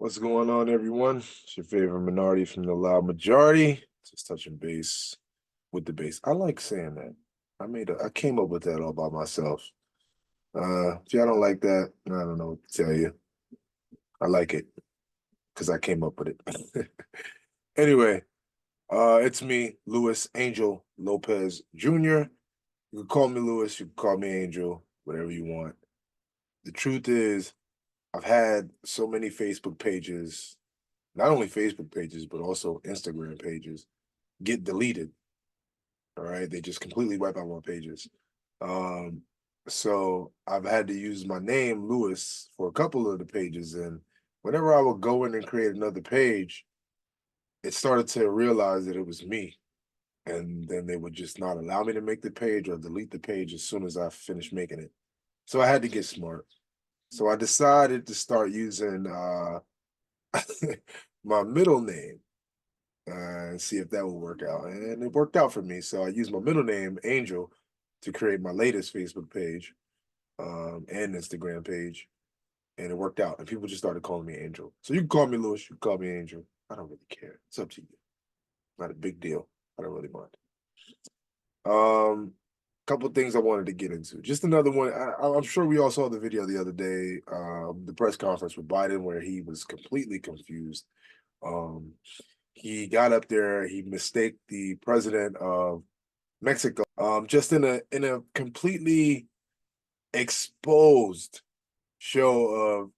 What's going on, everyone? It's your favorite minority from the loud majority. Just touching base with the base. I like saying that. I came up with that all by myself. If y'all don't like that, I don't know what to tell you. I like it because I came up with it. Anyway, it's me, Louis Angel Lopez Jr. You can call me Louis, you can call me Angel, whatever you want. The truth is, I've had so many Facebook pages, not only Facebook pages, but also Instagram pages, get deleted. All right. They just completely wipe out my pages. Um, so I've had to use my name, Lewis, for a couple of the pages. And whenever I would go in and create another page, it started to realize that it was me. And then they would just not allow me to make the page or delete the page as soon as I finished making it. So I had to get smart. So I decided to start using my middle name and see if that would work out. And it worked out for me. So I used my middle name, Angel, to create my latest Facebook page and Instagram page. And it worked out. And people just started calling me Angel. So you can call me Lewis, you can call me Angel. I don't really care. It's up to you. Not a big deal. I don't really mind. Couple of things I wanted to get into. Just another one. I'm sure we all saw the video the other day, the press conference with Biden, where he was completely confused. He got up there, he mistaked the president of Mexico, just in a completely exposed show of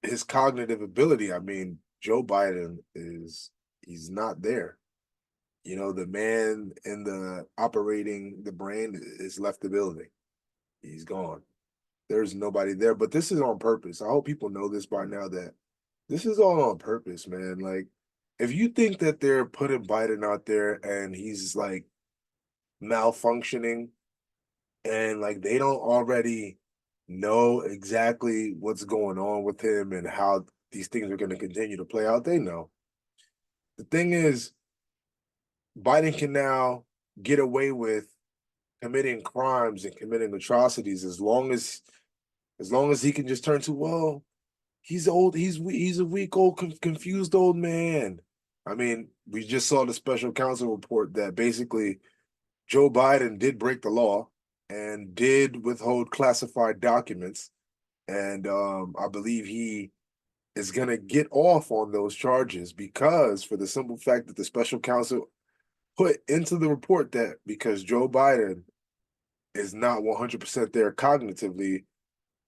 his cognitive ability. I mean, Joe Biden he's not there. You know, the man in the operating the brain is left the building. He's gone. There's nobody there. But this is on purpose. I hope people know this by now that this is all on purpose, man. Like, if you think that they're putting Biden out there and he's like malfunctioning and like they don't already know exactly what's going on with him and how these things are going to continue to play out, they know. The thing is, Biden can now get away with committing crimes and committing atrocities as long as he can just turn to, well, he's old, he's a weak old confused old man. I mean, we just saw the special counsel report that basically Joe Biden did break the law and did withhold classified documents, and I believe he is going to get off on those charges because, for the simple fact that the special counsel put into the report that because Joe Biden is not 100% there cognitively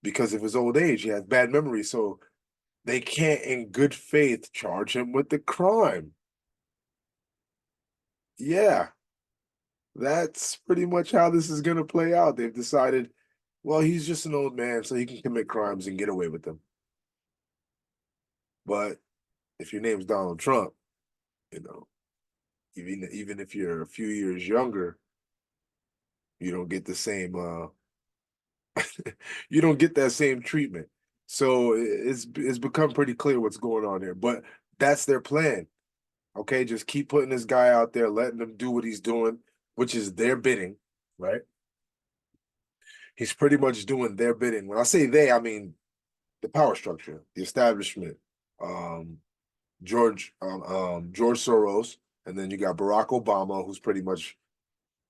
because of his old age, he has bad memory, so they can't in good faith charge him with the crime. Yeah, that's pretty much how this is going to play out. They've decided, well, he's just an old man, so he can commit crimes and get away with them. But if your name's Donald Trump, you know, even if you're a few years younger, you don't get the same you don't get that same treatment. So it's become pretty clear what's going on here. But that's their plan. Okay, just keep putting this guy out there, letting him do what he's doing, which is their bidding, right? He's pretty much doing their bidding. When I say they, I mean the power structure, the establishment, um, George Soros, and then you got Barack Obama, who's pretty much,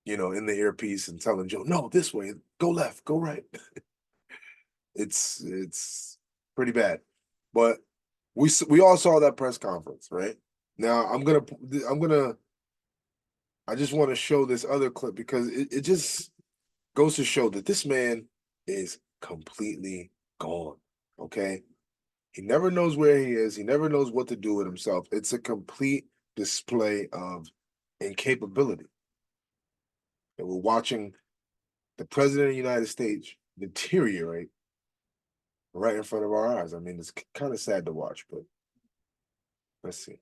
in the earpiece and telling Joe, no, this way, go left, go right. It's pretty bad, but we all saw that press conference, right? Now I just want to show this other clip because it just goes to show that this man is completely gone. Okay. He never knows where he is. He never knows what to do with himself. It's a complete display of incapability. And we're watching the president of the United States deteriorate right in front of our eyes. I mean, it's kind of sad to watch, but let's see.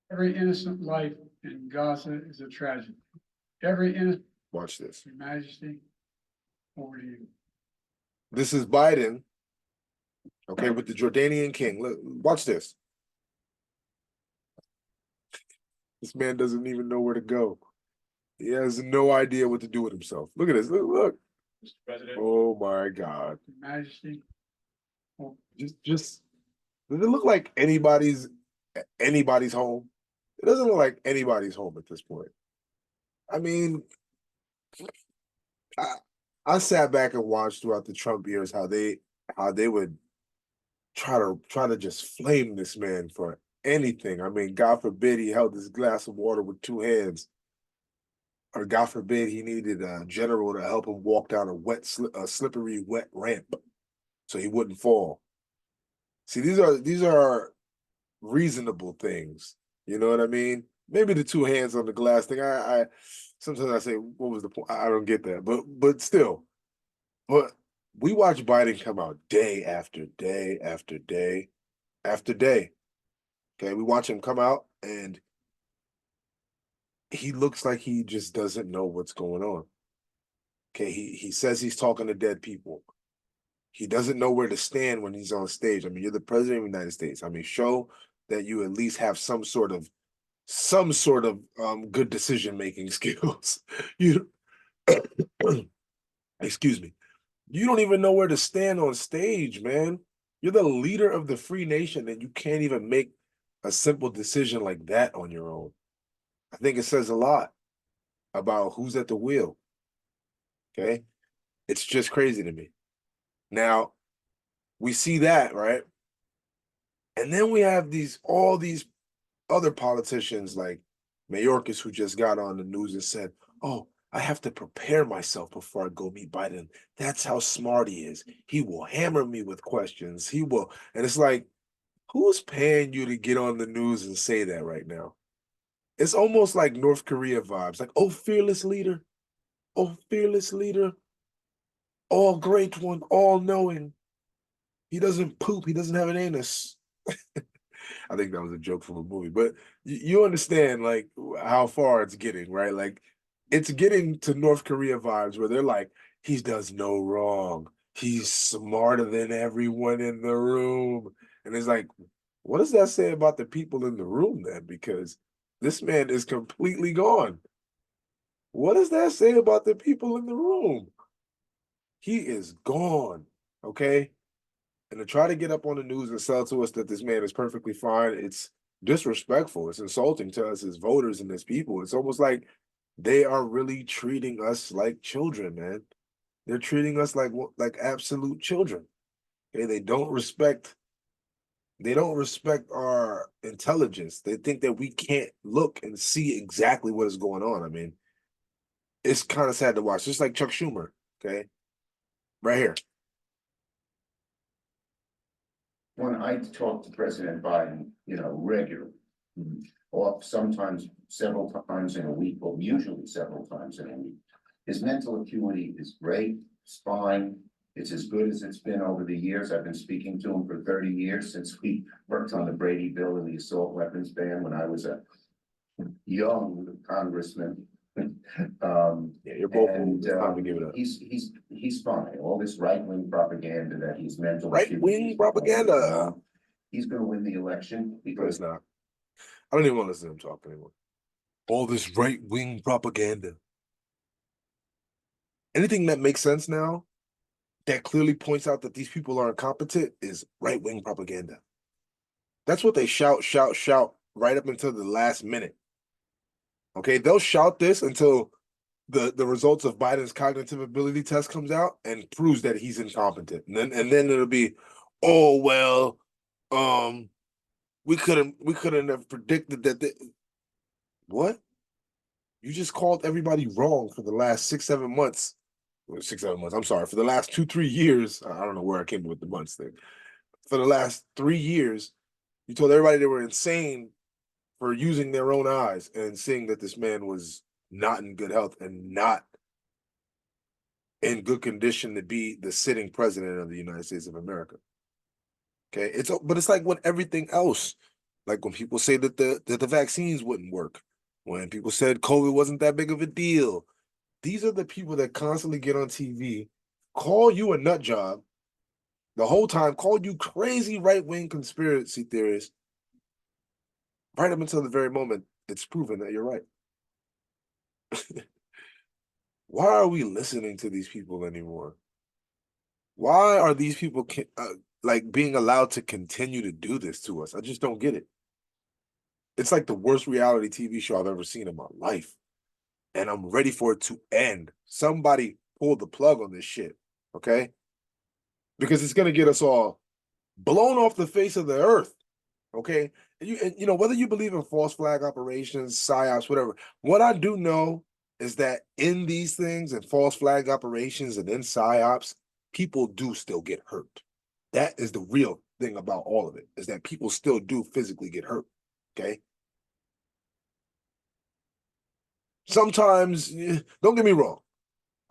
Every innocent life in Gaza is a tragedy. Every innocent. Watch this. Your Majesty, over to you. This is Biden, okay, with the Jordanian king. Look, watch this. This man doesn't even know where to go. He has no idea what to do with himself. Look at this. Look. Mr. President. Oh my God. Your Majesty. Just does it look like anybody's home? It doesn't look like anybody's home at this point. I mean, I I sat back and watched throughout the Trump years how they would try to just flame this man for anything. I mean, God forbid he held this glass of water with two hands, or God forbid he needed a general to help him walk down a slippery, wet ramp so he wouldn't fall. See, these are reasonable things. You know what I mean? Maybe the two hands on the glass thing. I sometimes I say, what was the point? I don't get that, but still, but we watch Biden come out day after day after day after day. Okay, we watch him come out, and he looks like he just doesn't know what's going on. Okay, he says he's talking to dead people. He doesn't know where to stand when he's on stage. I mean, you're the president of the United States. I mean, show that you at least have some sort of good decision making skills. You excuse me. You don't even know where to stand on stage, man. You're the leader of the free nation, and you can't even make a simple decision like that on your own. I think it says a lot about who's at the wheel. Okay. It's just crazy to me. Now, we see that, right? And then we have all these other politicians like Mayorkas, who just got on the news and said, "Oh, I have to prepare myself before I go meet Biden. That's how smart he is. He will hammer me with questions. He will." And it's like, who's paying you to get on the news and say that right now? It's almost like North Korea vibes. Like, oh, fearless leader. Oh, fearless leader. All great one, all knowing. He doesn't poop. He doesn't have an anus. I think that was a joke from a movie, but you understand like how far it's getting, right? Like it's getting to North Korea vibes where they're like, he does no wrong. He's smarter than everyone in the room. And it's like, what does that say about the people in the room then? Because this man is completely gone. What does that say about the people in the room? He is gone. Okay. And to try to get up on the news and sell to us that this man is perfectly fine, it's disrespectful. It's insulting to us as voters and as people. It's almost like they are really treating us like children, man. They're treating us like absolute children. Okay, they don't respect our intelligence. They think that we can't look and see exactly what is going on. I mean, it's kind of sad to watch. Just like Chuck Schumer, okay, right here. When I talk to President Biden, regularly, or sometimes several times in a week, or usually several times in a week, his mental acuity is great, it's fine. It's as good as it's been over the years. I've been speaking to him for 30 years since we worked on the Brady bill and the assault weapons ban when I was a young congressman. Yeah, you're both And time to give it up. he's fine. All this right-wing propaganda that he's mental Right-wing propaganda. He's gonna win the election But because it's not. I don't even want to listen to him talk anymore. All this right-wing propaganda. Anything that makes sense now that clearly points out that these people are incompetent is right-wing propaganda. That's what they shout, shout, shout right up until the last minute. Okay, they'll shout this until the results of Biden's cognitive ability test comes out and proves that he's incompetent. And then it'll be, oh well, um, we couldn't have predicted that. What? You just called everybody wrong for the last 6, 7 months. Well, 6, 7 months. I'm sorry. For the last 2, 3 years, I don't know where I came up with the months thing. For the last 3 years, you told everybody they were insane for using their own eyes and seeing that this man was not in good health and not in good condition to be the sitting president of the United States of America. Okay, but it's like with everything else. Like when people say that the vaccines wouldn't work, when people said COVID wasn't that big of a deal. These are the people that constantly get on TV, call you a nut job the whole time, call you crazy right-wing conspiracy theorists, right up until the very moment it's proven that you're right. Why are we listening to these people anymore? Why are these people like being allowed to continue to do this to us. I just don't get it. It's like the worst reality TV show I've ever seen in my life. And I'm ready for it to end. Somebody pull the plug on this shit, okay? Because it's gonna get us all blown off the face of the earth, okay? And you know, whether you believe in false flag operations, psyops, whatever. What I do know is that in these things and false flag operations and in psyops, people do still get hurt. That is the real thing about all of it, is that people still do physically get hurt, okay? Sometimes, don't get me wrong,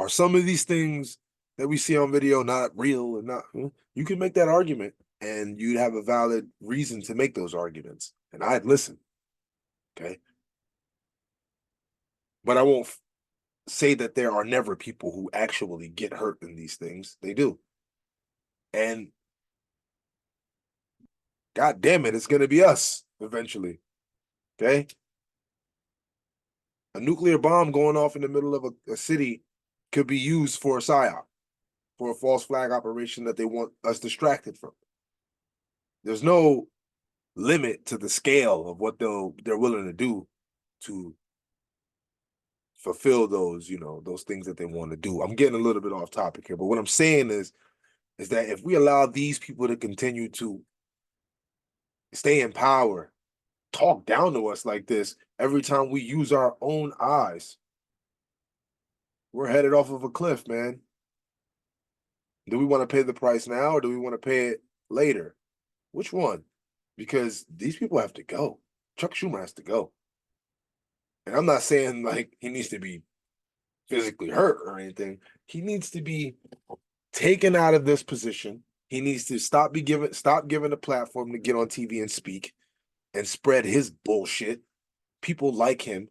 are some of these things that we see on video not real and not, you can make that argument and you'd have a valid reason to make those arguments. And I'd listen, okay? But I won't say that there are never people who actually get hurt in these things. They do. And God damn it, it's going to be us eventually, okay? A nuclear bomb going off in the middle of a city could be used for a psyop, for a false flag operation that they want us distracted from. There's no limit to the scale of what they're willing to do to fulfill those, you know, those things that they want to do. I'm getting a little bit off topic here, but what I'm saying is that if we allow these people to continue to stay in power, talk down to us like this every time we use our own eyes, we're headed off of a cliff, man. Do we want to pay the price now or do we want to pay it later? Which one? Because these people have to go. Chuck Schumer has to go. And I'm not saying like he needs to be physically hurt or anything. He needs to be taken out of this position. He needs to stop giving a platform to get on TV and speak and spread his bullshit. People like him.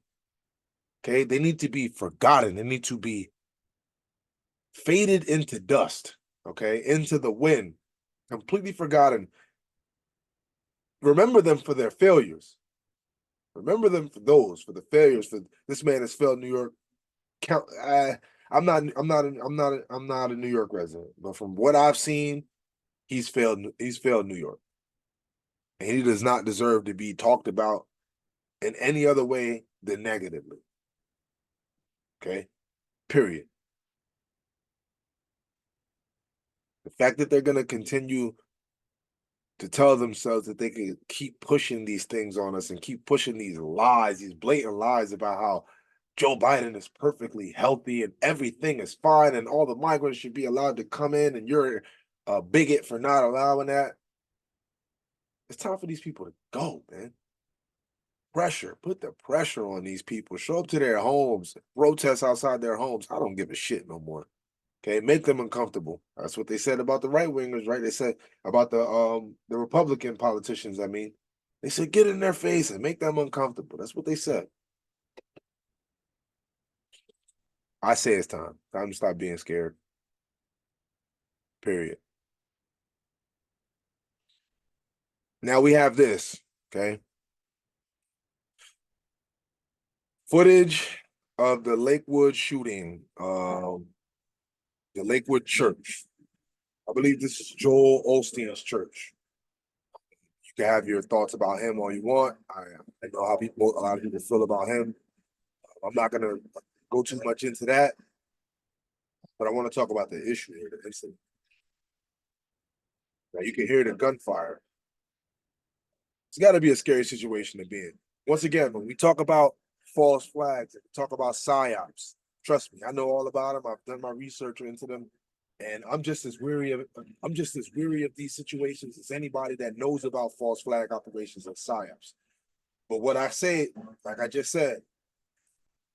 Okay, they need to be forgotten. They need to be faded into dust. Okay, into the wind, completely forgotten. Remember them for their failures. Remember them for the failures. For this man has failed New York. I'm not a New York resident, but from what I've seen, he's failed New York. And he does not deserve to be talked about in any other way than negatively. Okay? Period. The fact that they're going to continue to tell themselves that they can keep pushing these things on us and keep pushing these lies, these blatant lies about how Joe Biden is perfectly healthy and everything is fine and all the migrants should be allowed to come in and you're a bigot for not allowing that. It's time for these people to go, man. Pressure. Put the pressure on these people. Show up to their homes. Protest outside their homes. I don't give a shit no more. Okay, make them uncomfortable. That's what they said about the right wingers, right? They said about the Republican politicians. I mean, they said get in their face and make them uncomfortable. That's what they said. I say it's time. Time to stop being scared. Period. Now we have this, okay? Footage of the Lakewood shooting, the Lakewood church. I believe this is Joel Osteen's church. You can have your thoughts about him all you want. I know how a lot of people feel about him. I'm not gonna go too much into that, but I want to talk about the issue here, the incident. Now you can hear the gunfire. It's got to be a scary situation to be in. Once again, when we talk about false flags and talk about psyops, trust me, I know all about them. I've done my research into them, and I'm just as weary of these situations as anybody that knows about false flag operations and psyops. But what I say, like I just said,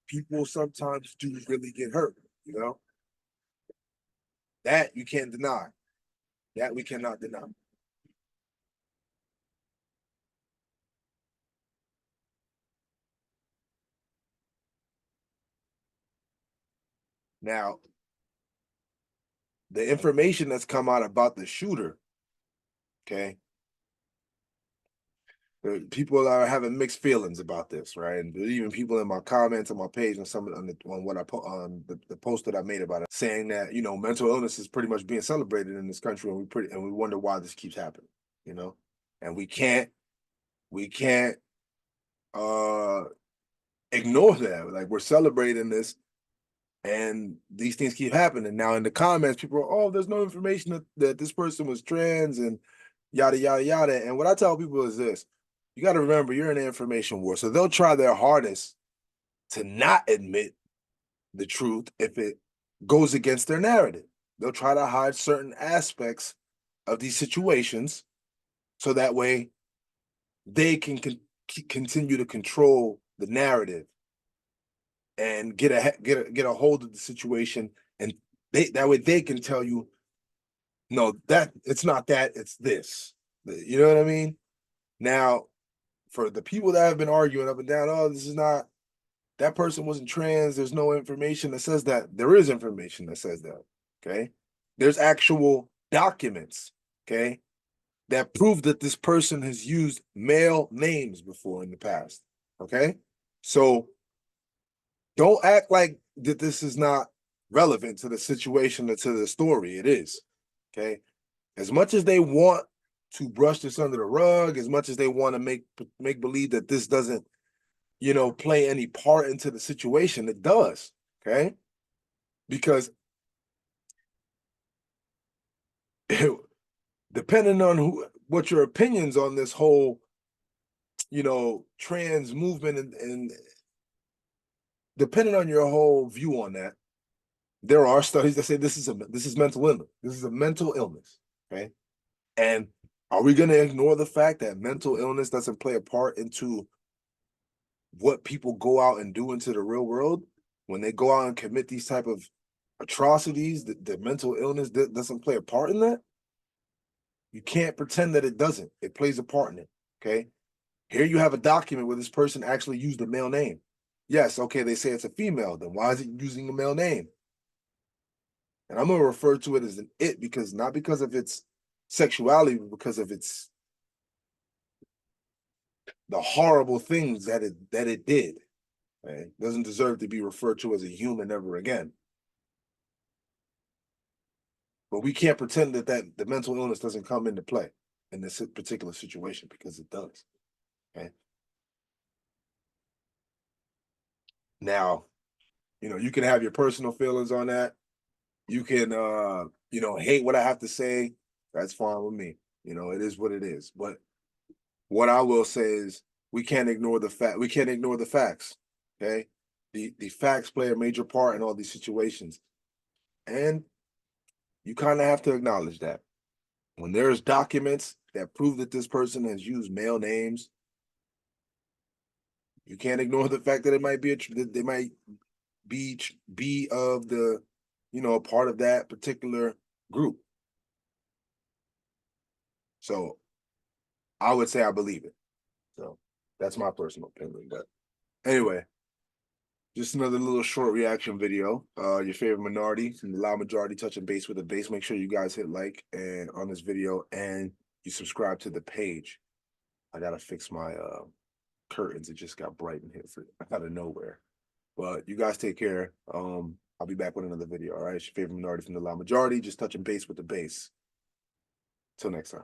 people sometimes do really get hurt. You know, that you can't deny. That we cannot deny. Now, the information that's come out about the shooter, okay, People are having mixed feelings about this, right? And there's even people in my comments on my page and some on what I put on the post that I made about it, saying that mental illness is pretty much being celebrated in this country, and we wonder why this keeps happening, and we can't ignore that. Like, we're celebrating this, and these things keep happening. Now in the comments, people are, oh, there's no information that this person was trans and yada yada yada. And what I tell people is this: you got to remember, you're in an information war, so they'll try their hardest to not admit the truth if it goes against their narrative. They'll try to hide certain aspects of these situations so that way they can continue to control the narrative and get a hold of the situation, and that way they can tell you, no, that it's not that, it's this. You know what I mean? Now, for the people that have been arguing up and down, oh, this is not, that person wasn't trans, there's no information that says that. There is information that says that. Okay, there's actual documents, okay, that prove that this person has used male names before in the past. Okay, so don't act like that this is not relevant to the situation or to the story. It is. Okay, as much as they want to brush this under the rug, as much as they want to make believe that this doesn't play any part into the situation, it does. Okay, because depending on what your opinions on this whole trans movement, and depending on your whole view on that, there are studies that say this is mental illness. This is a mental illness. Okay, and are we going to ignore the fact that mental illness doesn't play a part into what people go out and do into the real world? When they go out and commit these type of atrocities, the mental illness doesn't play a part in that? You can't pretend that it doesn't. It plays a part in it. Okay, here you have a document where this person actually used a male name. Yes, okay, they say it's a female. Then why is it using a male name? And I'm going to refer to it as an it, because not because of its sexuality, but because of the horrible things that it did. Right? It doesn't deserve to be referred to as a human ever again. But we can't pretend that the mental illness doesn't come into play in this particular situation, because it does. Okay. Now, you can have your personal feelings on that. You can, hate what I have to say. That's fine with me. It is what it is. But what I will say is, we can't ignore the fact. We can't ignore the facts. Okay, the facts play a major part in all these situations, and you kind of have to acknowledge that when there's documents that prove that this person has used male names, you can't ignore the fact that it might be they might be of the part of that particular group. So I would say I believe it. So that's my personal opinion. But anyway, just another little short reaction video. Your favorite minority and the loud majority touching base with the base. Make sure you guys hit like and on this video, and you subscribe to the page. I gotta fix my curtains. It just got bright in here out of nowhere. But you guys take care. I'll be back with another video. All right, it's your favorite minority from the loud majority, just touching base with the base. Till next time.